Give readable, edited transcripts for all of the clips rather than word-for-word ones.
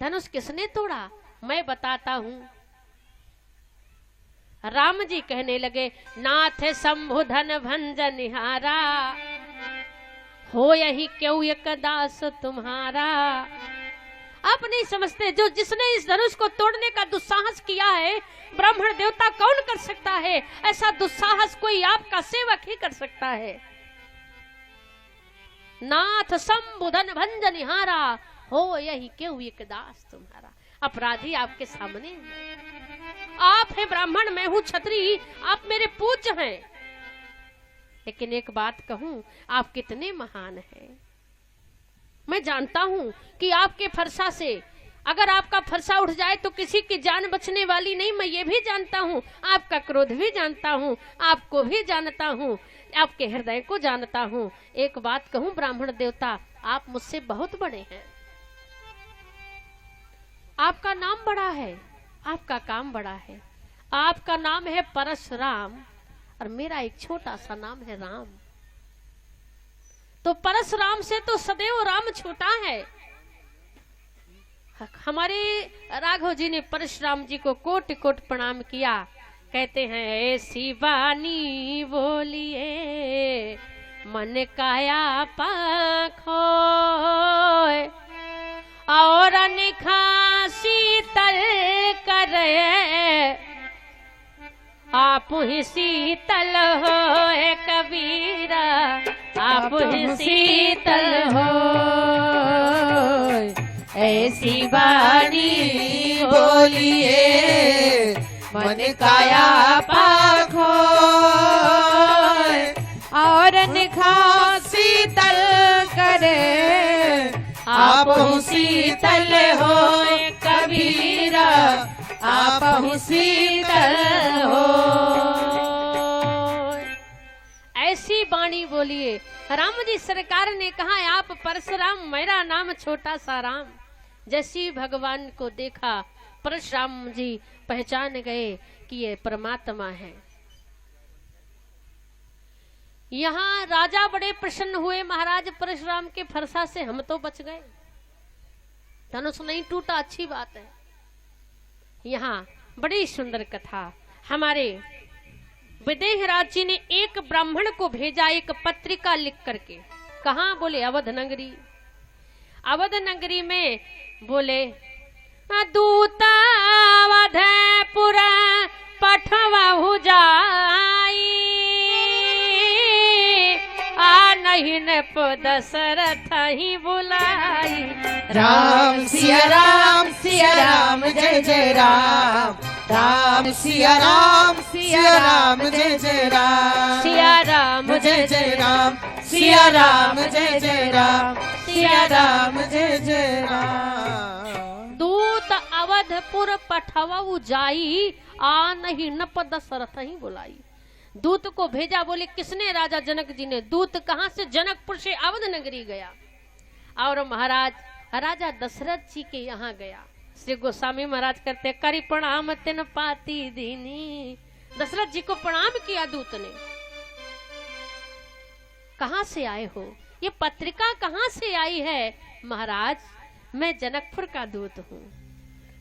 धनुष किसने तोड़ा? मैं बताता हूं। राम जी कहने लगे, नाथ शंभु धन भंजनिहारा, हो यही क्यों एक दास तुम्हारा। आप नहीं समझते, जो जिसने इस धनुष को तोड़ने का दुस्साहस किया है, ब्राह्मण देवता कौन कर सकता है? ऐसा दुस्साहस कोई आपका सेवक ही कर सकता है। नाथ शंभु धन भंजनिहारा, हो यही क्यों एक दास तुम्हारा। अपराधी आपके सामने है। आप है ब्राह्मण, मैं हूं क्षत्रिय, आप मेरे पूज्य हैं। लेकिन एक बात कहूं, आप कितने महान हैं। मैं जानता हूं कि आपके फरसा से अगर आपका फरसा उठ जाए तो किसी की जान बचने वाली नहीं। मैं ये भी जानता हूं, आपका क्रोध भी जानता हूं, आपको भी जानता हूं, आपके हृदय को जानता हूं। एक बात कहूं ब्राह्मण देवता, आप मुझसे बहुत बड़े हैं। आपका नाम बड़ा है, आपका काम बड़ा है। आपका नाम है परशुराम और मेरा एक छोटा सा नाम है राम। तो परशुराम से तो सदैव राम छोटा है। हमारे राघव जी ने परशुराम जी को कोटि कोटि प्रणाम किया। कहते हैं, ऐसी वाणी बोलिए मन काया पाखो, और निखा शीतल करे, आप ही शीतल हो कबीरा, आप ही शीतल हो। ऐसी वाणी बोलिए मन काया पाखो, और निखा शीतल करे, आप शीतल हो कबीरा, आप शीतल हो। ऐसी वाणी बोलिए। राम जी सरकार ने कहा, आप परशुराम, मेरा नाम छोटा सा राम। जैसी भगवान को देखा, परशुराम जी पहचान गए कि ये परमात्मा है। यहाँ राजा बड़े प्रसन्न हुए, महाराज परशुराम के फरसा से हम तो बच गए, धनुष नहीं टूटा, अच्छी बात है। यहाँ बड़ी सुंदर कथा। हमारे विदेहराज जी ने एक ब्राह्मण को भेजा, एक पत्रिका लिख करके। कहाँ? बोले अवध नगरी। अवध नगरी में बोले, दूता अवधपुर पठवाहु जाई, आ नहीं न दशरथ ही बुलाई। राम सिया राम जय जय राम, राम सिया राम जय जय राम, सिया राम जय जय राम, सिया राम जय जय राम, सिया राम जय जय राम। दूत अवधपुर पठवाहु जाई, आ नहीं नप दशरथ ही बुलाई। दूत को भेजा, बोले किसने? राजा जनक जी ने। दूत कहां से? जनकपुर से अवध नगरी गया और महाराज राजा दशरथ जी के यहाँ गया। श्री गोस्वामी महाराज करते, करी प्रणाम तिन पाती दीनी। दशरथ जी को प्रणाम किया दूत ने। कहां से आए हो? ये पत्रिका कहां से आई है? महाराज मैं जनकपुर का दूत हूँ।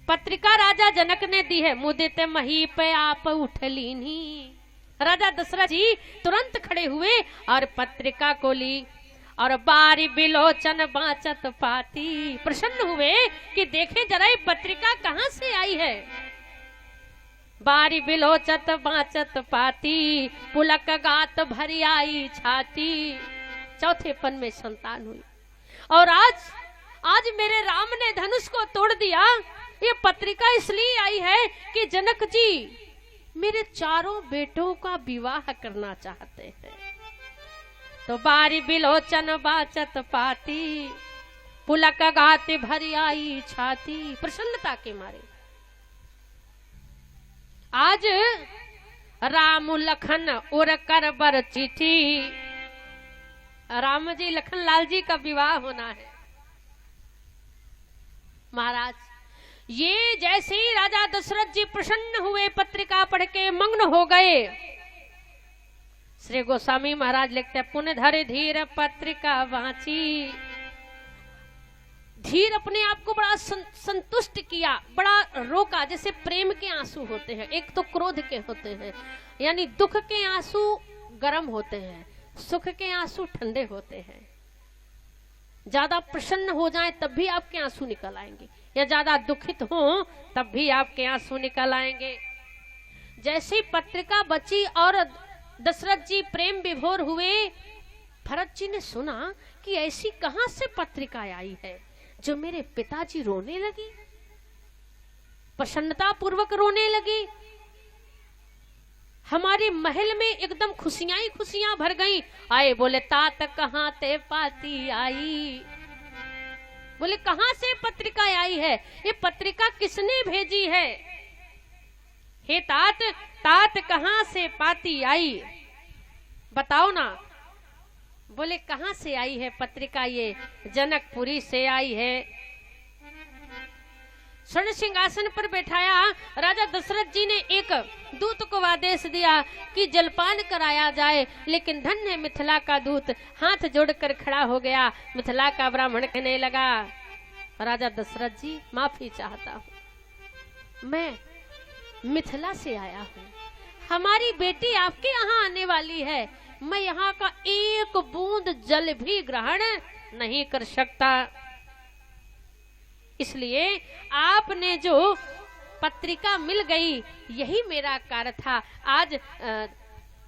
पत्रिका राजा जनक ने दी है। मुदित मही पे आप उठ लीनी। राजा दशरथ जी तुरंत खड़े हुए और पत्रिका को ली और बारी बिलोचन बाचत पाती। प्रसन्न हुए कि देखे जरा ये पत्रिका कहां से आई है। बारी बिलोचत बाचत पाती, पुलक गात भरी आई छाती। चौथे पन में संतान हुई और आज मेरे राम ने धनुष को तोड़ दिया। ये पत्रिका इसलिए आई है कि जनक जी मेरे चारों बेटों का विवाह करना चाहते हैं। तो बारी बिलोचन बाचत पाती, पुलक गाते भरी आई छाती। प्रसन्नता के मारे आज राम लखन उर कर बर चिट्ठी। राम जी लखन लाल जी का विवाह होना है। महाराज ये जैसे ही राजा दशरथ जी प्रसन्न हुए, पत्रिका पढ़ के मग्न हो गए। श्री गोस्वामी महाराज लिखते, पुन धर धीर पत्रिका वाची। धीर अपने आप को बड़ा संतुष्ट किया, बड़ा रोका। जैसे प्रेम के आंसू होते हैं, एक तो क्रोध के होते हैं, यानी दुख के आंसू गर्म होते हैं, सुख के आंसू ठंडे होते हैं। ज्यादा प्रसन्न हो जाए तब भी आपके आंसू निकल आएंगे, या ज्यादा दुखित हो तब भी आपके आंसू निकल आएंगे। जैसी पत्रिका बची और दशरथ जी प्रेम विभोर हुए, भरत जी ने सुना कि ऐसी कहां से पत्रिका आई है जो मेरे पिताजी रोने लगी, प्रसन्नता पूर्वक रोने लगी। हमारे महल में एकदम खुशियां ही खुशियां भर गई। आए बोले तात कहां ते पाती आई, बोले कहां से पत्रिका आई है, ये पत्रिका किसने भेजी है? हे तात, तात कहां से पाती आई, बताओ ना। बोले कहां से आई है पत्रिका, ये जनकपुरी से आई है। स्वर्ण सिंहासन पर बैठाया राजा दशरथ जी ने एक दूत को आदेश दिया कि जलपान कराया जाए, लेकिन धन्य मिथिला का दूत हाथ जोड़कर खड़ा हो गया। मिथिला का ब्राह्मण कहने लगा, राजा दशरथ जी माफी चाहता हूं, मैं मिथिला से आया हूं, हमारी बेटी आपके यहाँ आने वाली है, मैं यहाँ का एक बूंद जल भी ग्रहण नहीं कर सकता। इसलिए आपने जो पत्रिका मिल गई यही मेरा कार्य था। आज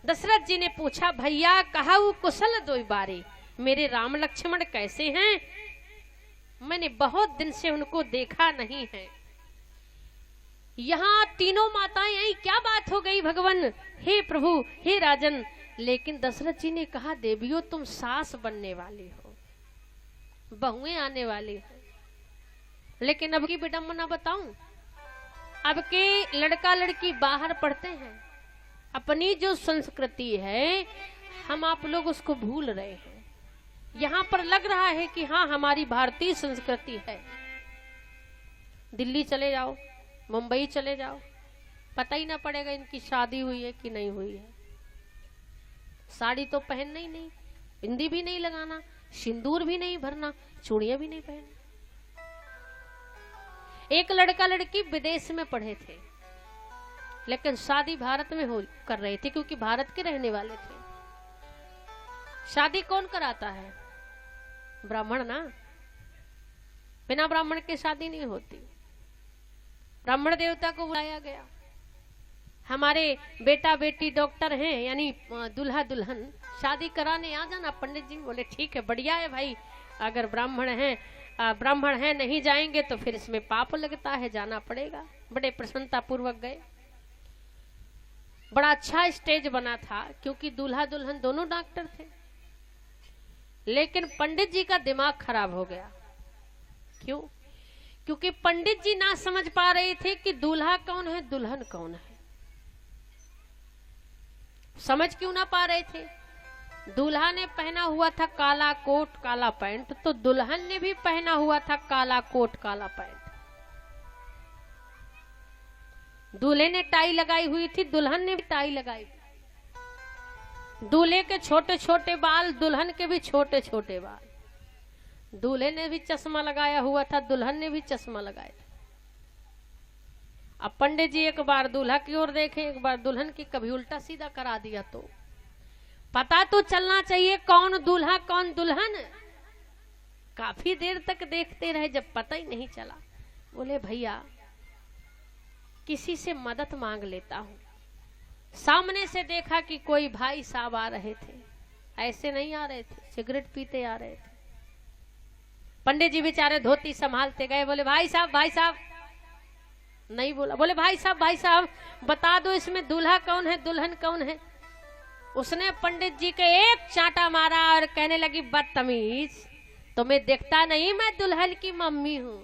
दशरथ जी ने पूछा, भैया कहा वो कुशल दो बारी, मेरे राम लक्ष्मण कैसे हैं? मैंने बहुत दिन से उनको देखा नहीं है। यहाँ तीनों माताएं आई, क्या बात हो गई भगवान? हे प्रभु, हे राजन। लेकिन दशरथ जी ने कहा, देवियों तुम सास बनने वाली हो, बहुएं आने वाली है। लेकिन अब की विडंबना बताऊं, अब के लड़का लड़की बाहर पढ़ते हैं, अपनी जो संस्कृति है हम आप लोग उसको भूल रहे हैं। यहाँ पर लग रहा है कि हाँ हमारी भारतीय संस्कृति है। दिल्ली चले जाओ, मुंबई चले जाओ, पता ही ना पड़ेगा इनकी शादी हुई है कि नहीं हुई है। साड़ी तो पहनना ही नहीं, बिंदी भी नहीं लगाना, सिंदूर भी नहीं भरना, चूड़ियां भी नहीं पहनना। एक लड़का लड़की विदेश में पढ़े थे, लेकिन शादी भारत में हो कर रहे थे, क्योंकि भारत के रहने वाले थे। शादी कौन कराता है? ब्राह्मण ना, बिना ब्राह्मण के शादी नहीं होती। ब्राह्मण देवता को बुलाया गया। हमारे बेटा बेटी डॉक्टर हैं, यानी दुल्हा दुल्हन, शादी कराने आ जाना। पंडित जी बोले ठीक है, बढ़िया है भाई, अगर ब्राह्मण हैं नहीं जाएंगे तो फिर इसमें पाप लगता है, जाना पड़ेगा। बड़े प्रसन्नता पूर्वक गए। बड़ा अच्छा स्टेज बना था, क्योंकि दूल्हा दुल्हन दोनों डॉक्टर थे। लेकिन पंडित जी का दिमाग खराब हो गया। क्यों? क्योंकि पंडित जी ना समझ पा रहे थे कि दूल्हा कौन है, दुल्हन कौन है। समझ क्यों ना पा रहे थे? दूल्हा ने पहना हुआ था काला कोट काला पैंट, तो दुल्हन ने भी पहना हुआ था काला कोट काला पैंट। दूल्हे ने टाई लगाई हुई थी, दुल्हन ने भी टाई लगाई थी। दूल्हे के छोटे छोटे बाल, दुल्हन के भी छोटे छोटे बाल। दूल्हे ने भी चश्मा लगाया हुआ था, दुल्हन ने भी चश्मा लगाया था। अब पंडित जी एक बार दूल्हा की ओर देखे, एक बार दुल्हन की, कभी उल्टा सीधा करा दिया तो पता तो चलना चाहिए कौन दूल्हा कौन दुल्हन। काफी देर तक देखते रहे, जब पता ही नहीं चला, बोले भैया किसी से मदद मांग लेता हूं। सामने से देखा कि कोई भाई साहब आ रहे थे, ऐसे नहीं आ रहे थे, सिगरेट पीते आ रहे थे। पंडित जी बेचारे धोती संभालते गए, बोले भाई साहब नहीं बोला। बोले भाई साहब बता दो इसमें दूल्हा कौन है दुल्हन कौन है। उसने पंडित जी के एक चांटा मारा और कहने लगी, बदतमीज, तुम्हें देखता नहीं मैं दुल्हन की मम्मी हूं।